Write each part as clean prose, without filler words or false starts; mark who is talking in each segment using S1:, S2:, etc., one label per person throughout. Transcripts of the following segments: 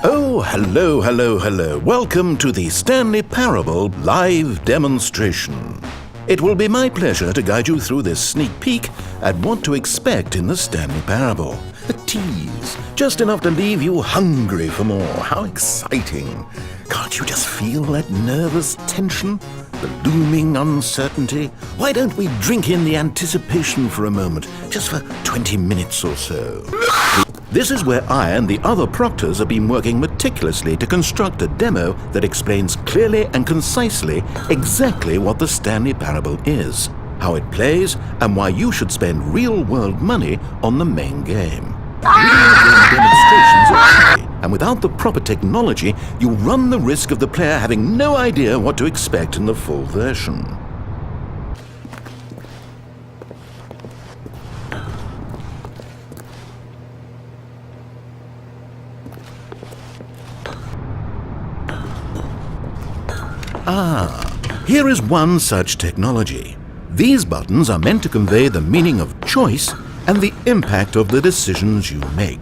S1: Oh, hello, hello, hello. Welcome to the Stanley Parable live demonstration. It will be my pleasure to guide you through this sneak peek at what to expect in the Stanley Parable. A tease, just enough to leave you hungry for more. How exciting. Can't you just feel that nervous tension? The looming uncertainty? Why don't we drink in the anticipation for a moment, just for 20 minutes or so? This is where I and the other proctors have been working meticulously to construct a demo that explains clearly and concisely exactly what the Stanley Parable is, how it plays, and why you should spend real-world money on the main game. Video game demonstrations are free, and without the proper technology, you run the risk of the player having no idea what to expect in the full version. Here is one such technology. These buttons are meant to convey the meaning of choice and the impact of the decisions you make.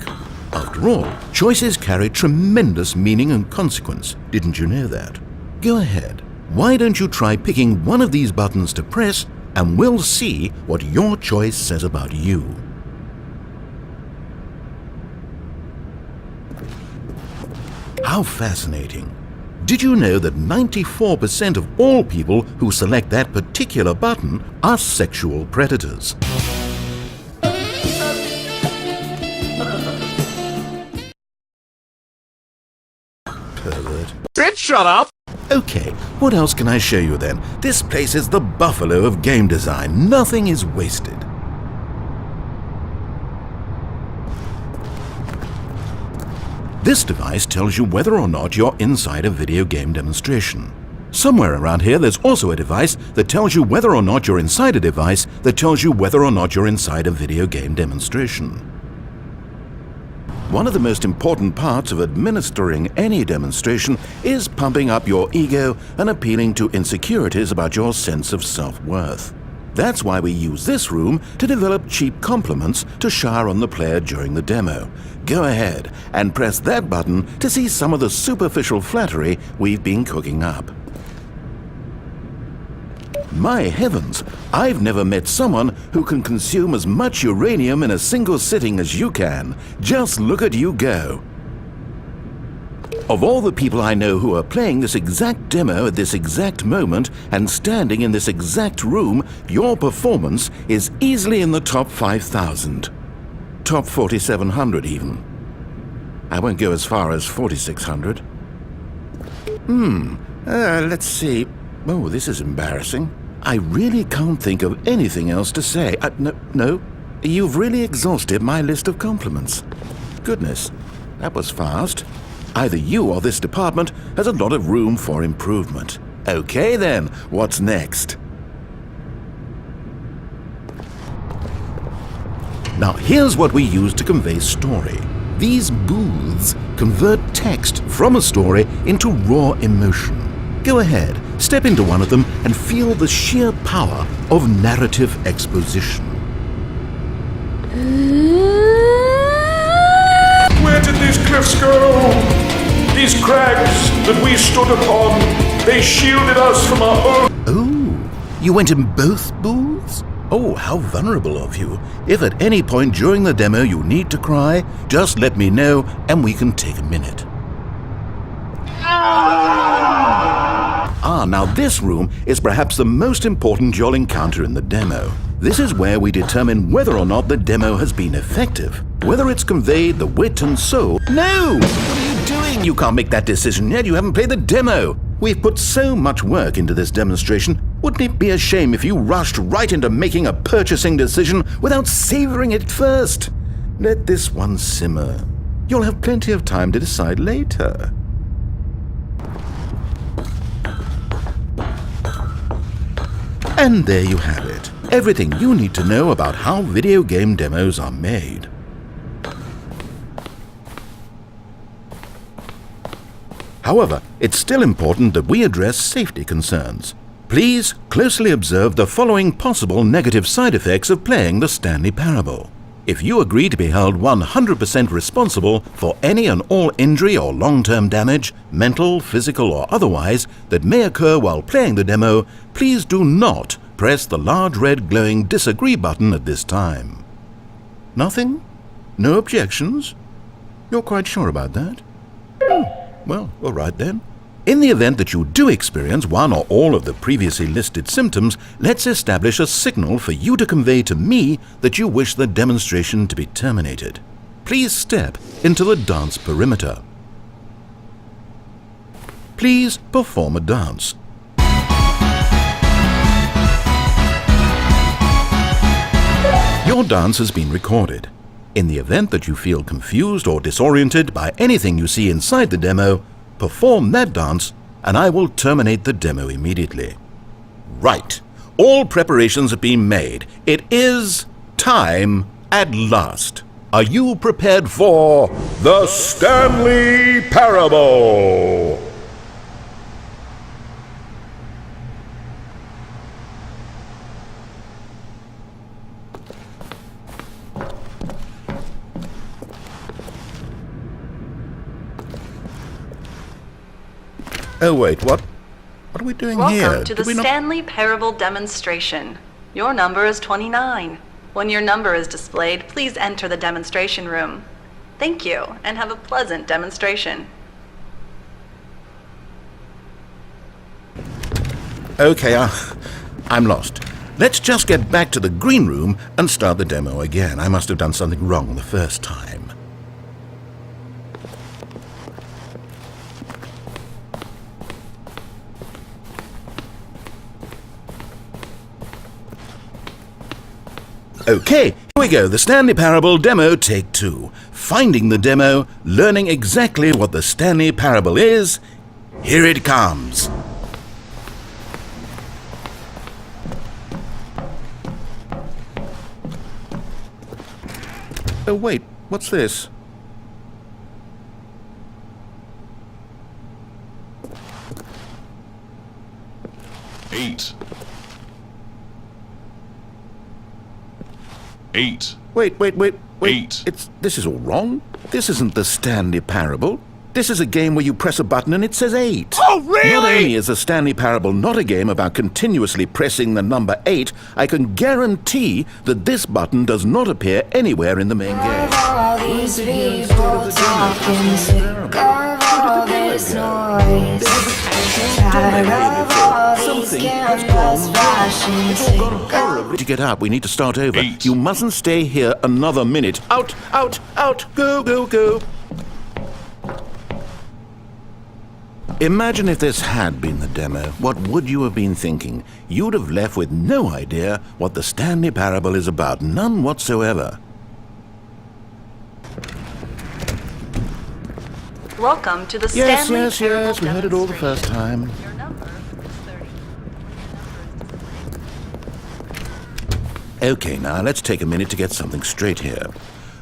S1: After all, choices carry tremendous meaning and consequence. Didn't you know that? Go ahead. Why don't you try picking one of these buttons to press, and we'll see what your choice says about you. How fascinating. Did you know that 94% of all people who select that particular button are sexual predators? Pervert.
S2: Bitch, shut up!
S1: Okay, what else can I show you then? This place is the buffalo of game design. Nothing is wasted. This device tells you whether or not you're inside a video game demonstration. Somewhere around here there's also a device that tells you whether or not you're inside a device that tells you whether or not you're inside a video game demonstration. One of the most important parts of administering any demonstration is pumping up your ego and appealing to insecurities about your sense of self-worth. That's why we use this room to develop cheap compliments to shower on the player during the demo. Go ahead and press that button to see some of the superficial flattery we've been cooking up. My heavens, I've never met someone who can consume as much uranium in a single sitting as you can. Just look at you go. Of all the people I know who are playing this exact demo at this exact moment and standing in this exact room, your performance is easily in the top 5,000. Top 4,700 even. I won't go as far as 4,600. Let's see. Oh, this is embarrassing. I really can't think of anything else to say. No, you've really exhausted my list of compliments. Goodness, that was fast. Either you or this department has a lot of room for improvement. Okay then, what's next? Now here's what we use to convey story. These booths convert text from a story into raw emotion. Go ahead, step into one of them and feel the sheer power of narrative exposition.
S2: Where did these cliffs go? These crags that we stood upon, they shielded us from our own...
S1: Oh, you went in both booths? Oh, how vulnerable of you. If at any point during the demo you need to cry, just let me know and we can take a minute. Now this room is perhaps the most important you'll encounter in the demo. This is where we determine whether or not the demo has been effective, whether it's conveyed the wit and soul. No! What are you doing? You can't make that decision yet. You haven't played the demo. We've put so much work into this demonstration. Wouldn't it be a shame if you rushed right into making a purchasing decision without savoring it first? Let this one simmer. You'll have plenty of time to decide later. And there you have it. Everything you need to know about how video game demos are made. However, it's still important that we address safety concerns. Please closely observe the following possible negative side effects of playing the Stanley Parable. If you agree to be held 100% responsible for any and all injury or long-term damage, mental, physical or otherwise, that may occur while playing the demo, please do not press the large red glowing disagree button at this time. Nothing? No objections? You're quite sure about that? Well, all right then. In the event that you do experience one or all of the previously listed symptoms, let's establish a signal for you to convey to me that you wish the demonstration to be terminated. Please step into the dance perimeter. Please perform a dance. Your dance has been recorded. In the event that you feel confused or disoriented by anything you see inside the demo, perform that dance and I will terminate the demo immediately. Right. All preparations have been made. It is time at last. Are you prepared for the Stanley Parable? Oh wait, what? What are we doing here?
S3: Welcome to the Stanley Parable demonstration. Your number is 29. When your number is displayed, please enter the demonstration room. Thank you, and have a pleasant demonstration.
S1: Okay, I'm lost. Let's just get back to the green room and start the demo again. I must have done something wrong the first time. Okay, here we go. The Stanley Parable demo take 2. Finding the demo, learning exactly what the Stanley Parable is. Here it comes. Oh wait, what's this?
S2: Eight.
S1: Wait.
S2: Eight.
S1: This is all wrong. This isn't the Stanley Parable. This is a game where you press a button and it says 8.
S2: Oh, really?
S1: Not only is the Stanley Parable not a game about continuously pressing the number 8, I can guarantee that this button does not appear anywhere in the main game.
S4: All these people talking, sick of all this noise. Tired of all these cameras flashing, sick of...
S1: To get up, we need to start over.
S2: 8.
S1: You mustn't stay here another minute. Out! Go! Imagine if this had been the demo. What would you have been thinking? You'd have left with no idea what the Stanley Parable is about. None whatsoever.
S3: Welcome to the Stanley
S1: Yes,
S3: Parable
S1: we heard it all the first time.
S3: Your number is 30.
S1: Okay, now let's take a minute to get something straight here.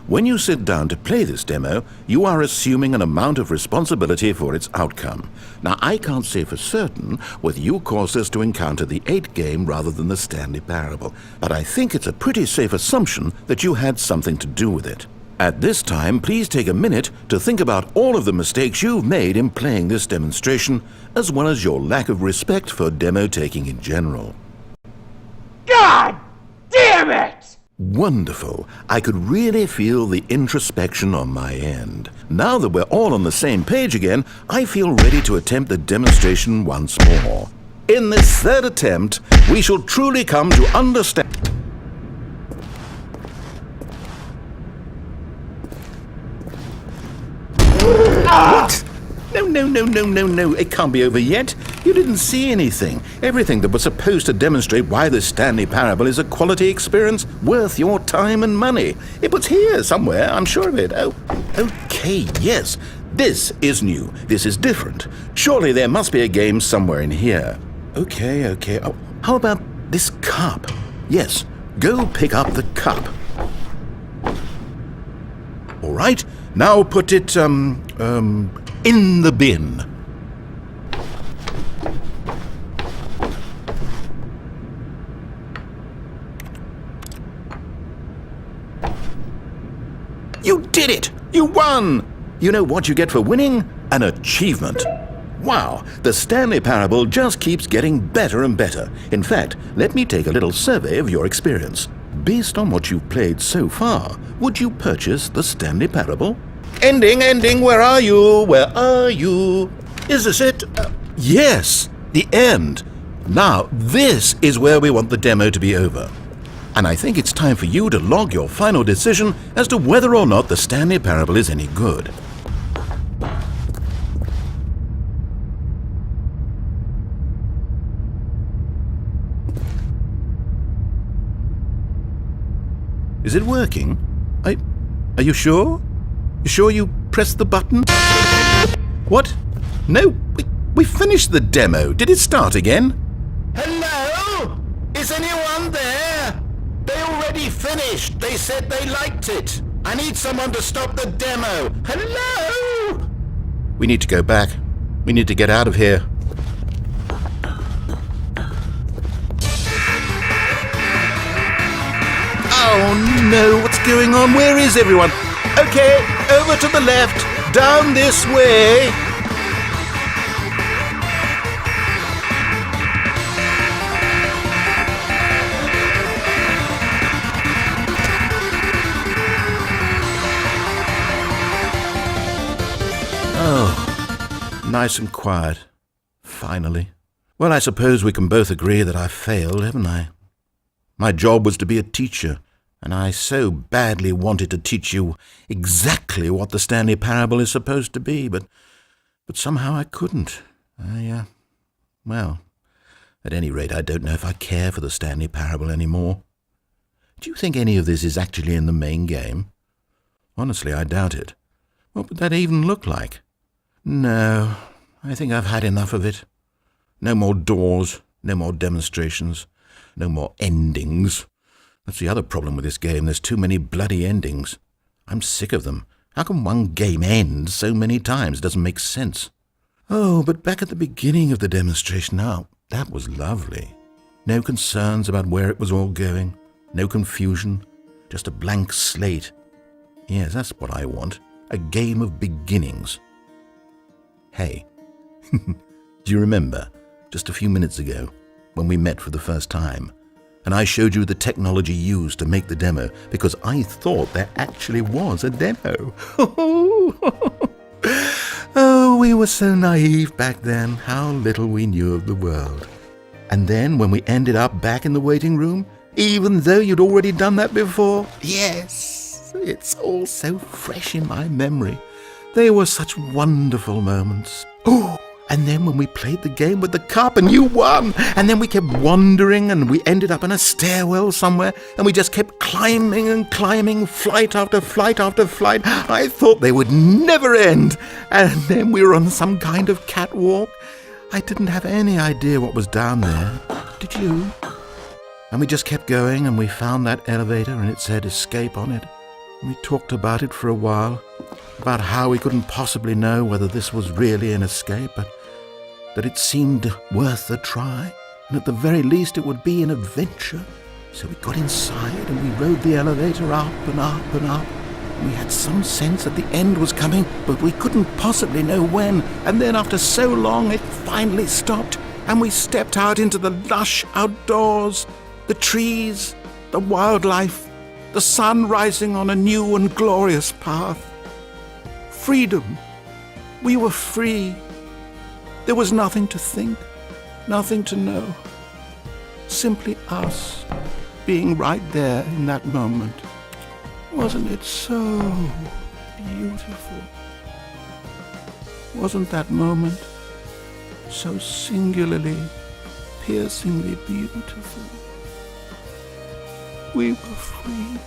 S1: When you sit down to play this demo, you are assuming an amount of responsibility for its outcome. Now, I can't say for certain whether you caused us to encounter the 8 game rather than the Stanley Parable, but I think it's a pretty safe assumption that you had something to do with it. At this time, please take a minute to think about all of the mistakes you've made in playing this demonstration, as well as your lack of respect for demo taking in general.
S5: God damn it!
S1: Wonderful. I could really feel the introspection on my end. Now that we're all on the same page again, I feel ready to attempt the demonstration once more. In this third attempt, we shall truly come to understand... What? No, it can't be over yet. You didn't see anything. Everything that was supposed to demonstrate why the Stanley Parable is a quality experience worth your time and money. It was here somewhere, I'm sure of it. Oh, okay, yes. This is new. This is different. Surely there must be a game somewhere in here. Okay. Oh, how about this cup? Yes, go pick up the cup. All right, now put it, in the bin. did it! You won! You know what you get for winning? An achievement. Wow, the Stanley Parable just keeps getting better and better. In fact, let me take a little survey of your experience. Based on what you've played so far, would you purchase the Stanley Parable? Ending, where are you? Where are you? Is this it? Yes, the end. Now, this is where we want the demo to be over. And I think it's time for you to log your final decision as to whether or not the Stanley Parable is any good. Is it working? Are you sure? You sure you pressed the button? What? No, we finished the demo. Did it start again? Hello? Is anyone there? They already finished. They said they liked it. I need someone to stop the demo. Hello? We need to go back. We need to get out of here. Oh no, what's going on? Where is everyone? Okay, over to the left, down this way. Oh, nice and quiet. Finally. Well, I suppose we can both agree that I failed, haven't I? My job was to be a teacher, and I so badly wanted to teach you exactly what the Stanley Parable is supposed to be, but somehow I couldn't. Well, at any rate, I don't know if I care for the Stanley Parable anymore. Do you think any of this is actually in the main game? Honestly, I doubt it. What would that even look like? No, I think I've had enough of it. No more doors, no more demonstrations, no more endings. That's the other problem with this game. There's too many bloody endings. I'm sick of them. How can one game end so many times? It doesn't make sense. Oh, but back at the beginning of the demonstration, now, that was lovely. No concerns about where it was all going. No confusion. Just a blank slate. Yes, that's what I want. A game of beginnings. Hey, do you remember, just a few minutes ago, when we met for the first time, and I showed you the technology used to make the demo, because I thought there actually was a demo. Oh, we were so naive back then, how little we knew of the world. And then when we ended up back in the waiting room, even though you'd already done that before, yes, it's all so fresh in my memory. They were such wonderful moments. Oh, and then when we played the game with the cup and you won, and then we kept wandering and we ended up in a stairwell somewhere and we just kept climbing and climbing, flight after flight after flight. I thought they would never end. And then we were on some kind of catwalk. I didn't have any idea what was down there. Did you? And we just kept going and we found that elevator and it said escape on it. And we talked about it for a while, about how we couldn't possibly know whether this was really an escape, but that it seemed worth a try, and at the very least it would be an adventure. So we got inside and we rode the elevator up and up and up. We had some sense that the end was coming, but we couldn't possibly know when. And then after so long, it finally stopped, and we stepped out into the lush outdoors, the trees, the wildlife, the sun rising on a new and glorious path. Freedom. We were free. There was nothing to think, nothing to know. Simply us being right there in that moment. Wasn't it so beautiful? Wasn't that moment so singularly, piercingly beautiful? We were free.